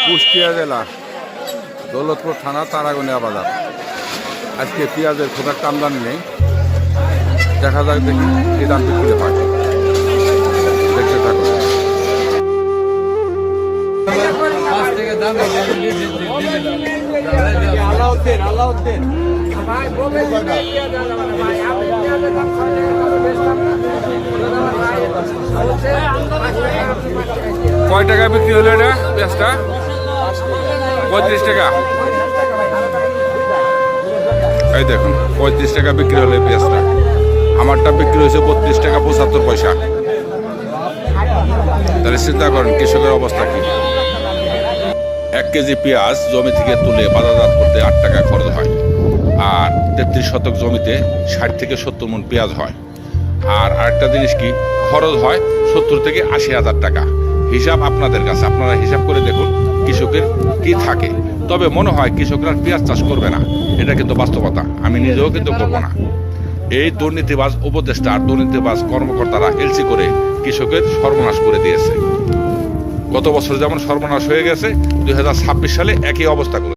কুষ্টিয়া জেলা দৌলতপুর থানা তারাগনিয়া বাজার। আজকে পেঁয়াজের খুব একটা আমদানি নেই, দেখা যাক দেখি এই দাম বিক্রি হয়। দেখতে থাকুন। কয় টাকা বিক্রি হলো এটা পেঁয়াজটা? 35 টাকা। এই দেখুন 35 টাকা বিক্রি হলো পেঁয়াজটা। আমারটা বিক্রি হয়েছে 32 টাকা 75 পয়সা। তাহলে চিন্তা করেন কৃষকের অবস্থা কি। 1 কেজি পেঁয়াজ জমি থেকে তুলে বাজারজাত করতে 8 টাকা খরচ হয়। আর 33 শতক জমিতে 60 থেকে 70 মণ পেঁয়াজ হয়। আর আরেকটা জিনিস কি, খরচ হয় 70 থেকে 80 হাজার টাকা। হিসাব আপনাদের কাছে, আপনারা হিসাব করে দেখুন কৃষকের কি থাকে। তবে মনে হয় কৃষকরা পেঁয়াজ চাষ করবে না, এটা কিন্তু বাস্তবতা। আমি নিজেও কিন্তু করবো না। এই দুর্নীতিবাজ উপদেষ্টা আর দুর্নীতিবাজ কর্মকর্তারা এলসি করে কৃষকের সর্বনাশ করে দিয়েছে। গত বছর যেমন সর্বনাশ হয়ে গেছে, 2026 সালে একই অবস্থা করে